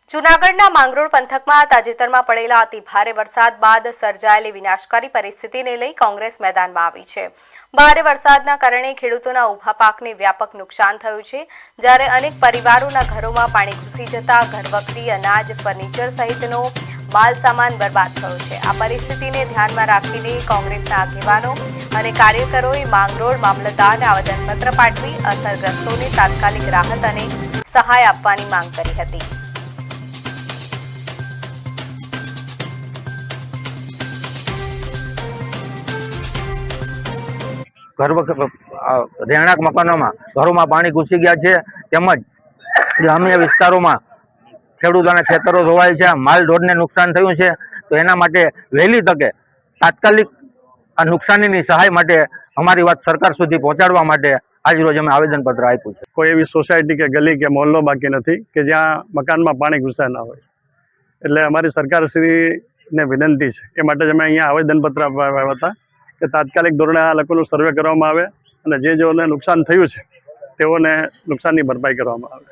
જૂનાગઢના માંગરોળ પંથકમાં તાજેતરમાં પડેલા અતિ ભારે વરસાદ બાદ સર્જાયેલી વિનાશકારી પરિસ્થિતિને લઈ કોંગ્રેસ મેદાનમાં આવી છે। ભારે વરસાદના કારણે ખેડૂતોના ઊભા પાકને વ્યાપક નુકસાન થયું છે, જ્યારે અનેક પરિવારોના ઘરોમાં પાણી ઘૂસી જતા ઘરવખરી, અનાજ, ફર્નિચર સહિતનો માલ સામાન બરબાદ થયો છે। આ પરિસ્થિતિને ધ્યાનમાં રાખીને કોંગ્રેસના આગેવાનો અને કાર્યકરોએ માંગરોળ મામલતદારને આવેદનપત્ર પાઠવી અસરગ્રસ્તોને તાત્કાલિક રાહત અને સહાય આપવાની માંગ કરી હતી। રહેણાંક મકાનોમાં ઘરોમાં પાણી ઘૂસી ગયા છે, તેમજ ગ્રામ્ય વિસ્તારોમાં ખેડૂતોના ખેતરો ધોવાય છે, માલ ઢોરને નુકસાન થયું છે। તો એના માટે વહેલી તકે તાત્કાલિક આ નુકસાનીની સહાય માટે અમારી વાત સરકાર સુધી પહોંચાડવા માટે આજરોજ અમે આવેદનપત્ર આપ્યું છે। કોઈ એવી સોસાયટી કે ગલી કે મોહલ્લો બાકી નથી કે જ્યાં મકાનમાં પાણી ઘૂસ્યા ના હોય, એટલે અમારી સરકારશ્રીને વિનંતી છે એ માટે જ અમે અહીંયા આવેદનપત્ર આપવા આવ્યા હતા કે તાત્કાલિક ધોરણે આ લોકોનું સર્વે કરવામાં આવે અને જેઓને નુકસાન થયું છે તેઓને નુકસાનની ભરપાઈ કરવામાં આવે।